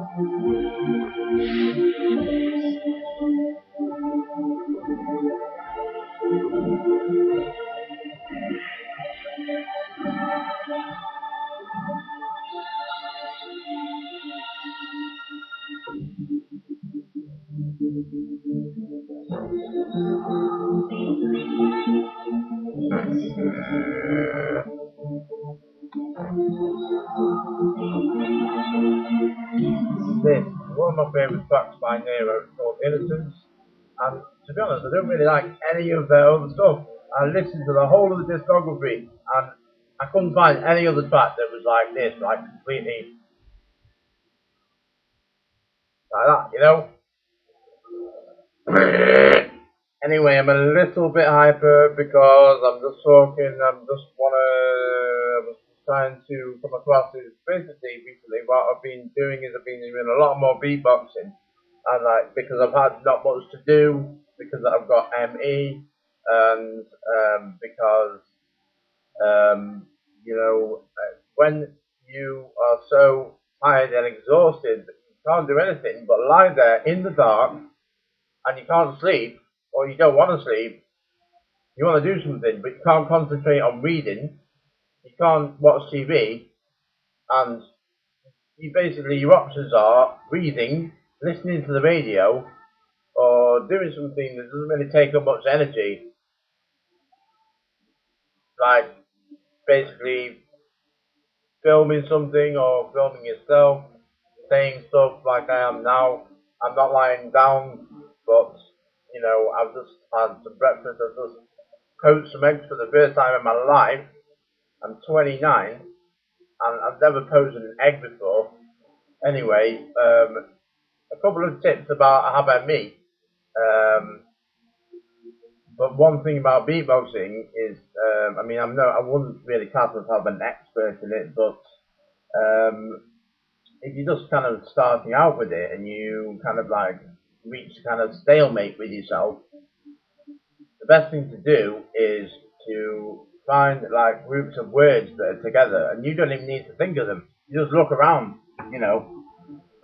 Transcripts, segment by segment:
This is one of my favourite tracks by NERO. It's called Innocence, and to be honest, I don't really like any of their other stuff. I listened to the whole of the discography, and I couldn't find any other track that was like this, like completely like that, you know? Anyway, I'm a little bit hyper because I'm just talking, I was trying to come across is basically recently what I've been doing is I've been doing a lot more beatboxing, and like because I've had not much to do, because I've got ME, and because when you are so tired and exhausted that you can't do anything but lie there in the dark and you can't sleep, or you don't want to sleep, you want to do something, but you can't concentrate on reading, you can't watch TV, and your options are reading, listening to the radio, or doing something that doesn't really take up much energy, like basically filming something or filming yourself, saying stuff like I am now. I'm not lying down, but I've just had some breakfast. I've just poached some eggs for the first time in my life. I'm 29, and I've never poached an egg before. Anyway, a couple of tips about how about me. But one thing about beatboxing is, I wouldn't really class myself an expert in it, but if you're just kind of starting out with it and you kind of like reach kind of stalemate with yourself, the best thing to do is to find like groups of words that are together, and you don't even need to think of them. You just look around,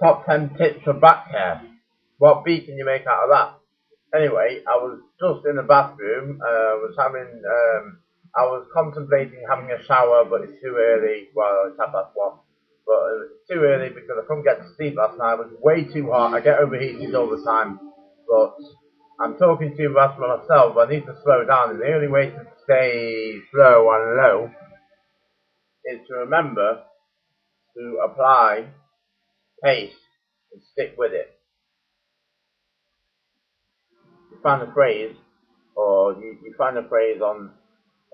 top 10 tips for back care. What beat can you make out of that? Anyway, I was just in the bathroom. I was contemplating having a shower, but it's too early. Well, it's 1:30, but it's too early because I couldn't get to sleep last night. It was way too hot. I get overheated all the time, but I'm talking too much for myself. I need to slow down, and the only way to stay slow and low is to remember to apply pace and stick with it. You find a phrase, or you find a phrase on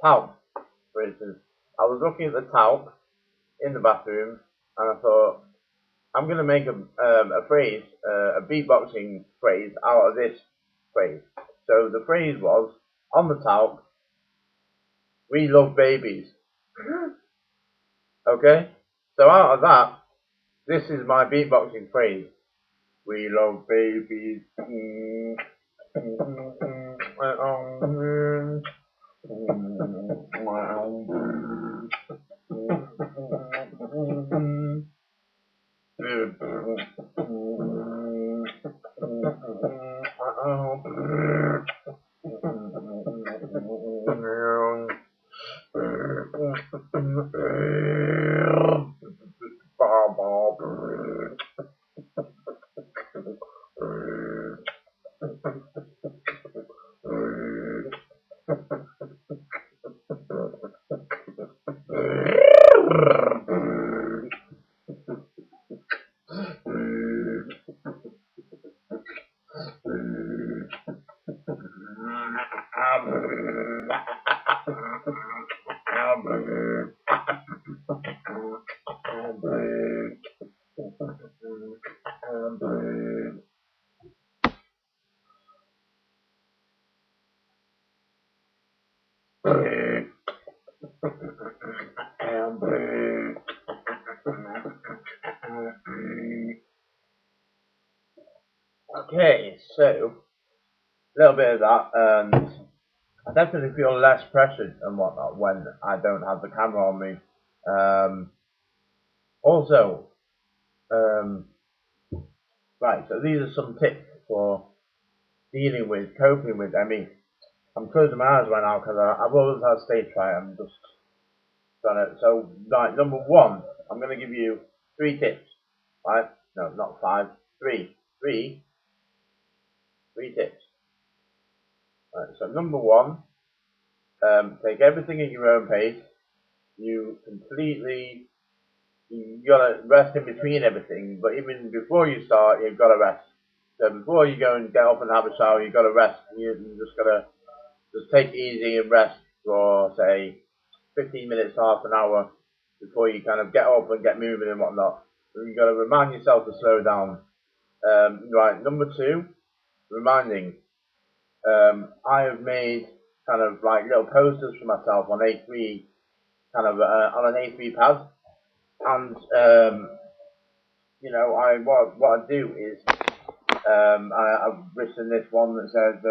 talc, for instance. I was looking at the talc in the bathroom, and I thought, I'm going to make a phrase, a beatboxing phrase out of this phrase. So the phrase was, on the talc, we love babies. Okay? So out of that, this is my beatboxing phrase. We love babies. Okay, so a little bit of that, and I definitely feel less pressured and whatnot when I don't have the camera on me. Also, Right, so these are some tips for dealing with, coping with ME. I'm closing my eyes right now because I've always had stage fright. I'm just trying to. So, right, number one, I'm going to give you 3 tips. Right? No, not 5. 3. 3 tips. Right, so number one, take everything at your own pace. You gotta rest in between everything, but even before you start, you've gotta rest. So before you go and get up and have a shower, you've gotta rest. You just gotta just take it easy and rest for, say, 15 minutes, half an hour, before you kind of get up and get moving and whatnot. So you've got to remind yourself to slow down. Right, number 2, reminding. I have made kind of like little posters for myself on A3, kind of on an A3 pad, and what I do is I've written this one that says,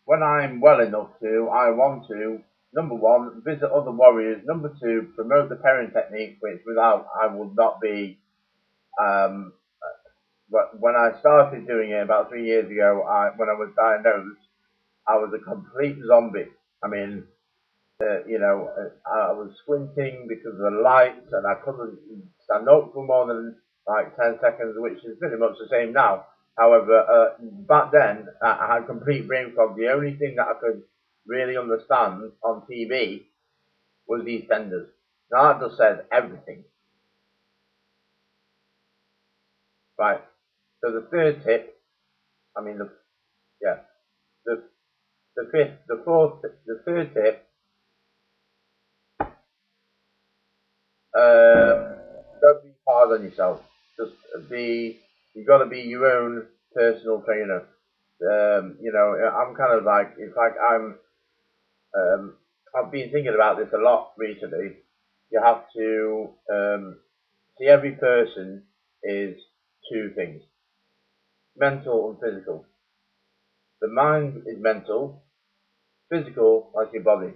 when I'm well enough to, I want to, number 1, visit other warriors, number 2, promote the pairing technique, which without I would not be. But when I started doing it about 3 years ago, when I was diagnosed, I was a complete zombie. I mean, I was squinting because of the lights, and I couldn't stand up for more than like 10 seconds, which is pretty much the same now. However, back then, I had complete brain fog. The only thing that I could really understand on TV was these tenders. Now that just says everything. Right. So the third tip, I mean, yeah, the the fifth, the fourth, the third tip, don't be hard on yourself. Just you got to be your own personal trainer. I'm kind of like, in fact, I've been thinking about this a lot recently. You have to see every person is 2 things: mental and physical. The mind is mental, physical like your body.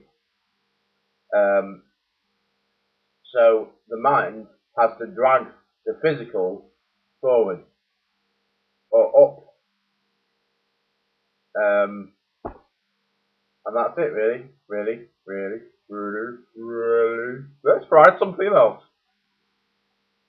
Um, so the mind has to drag the physical forward or up. And that's it, really. Really. Let's try something else.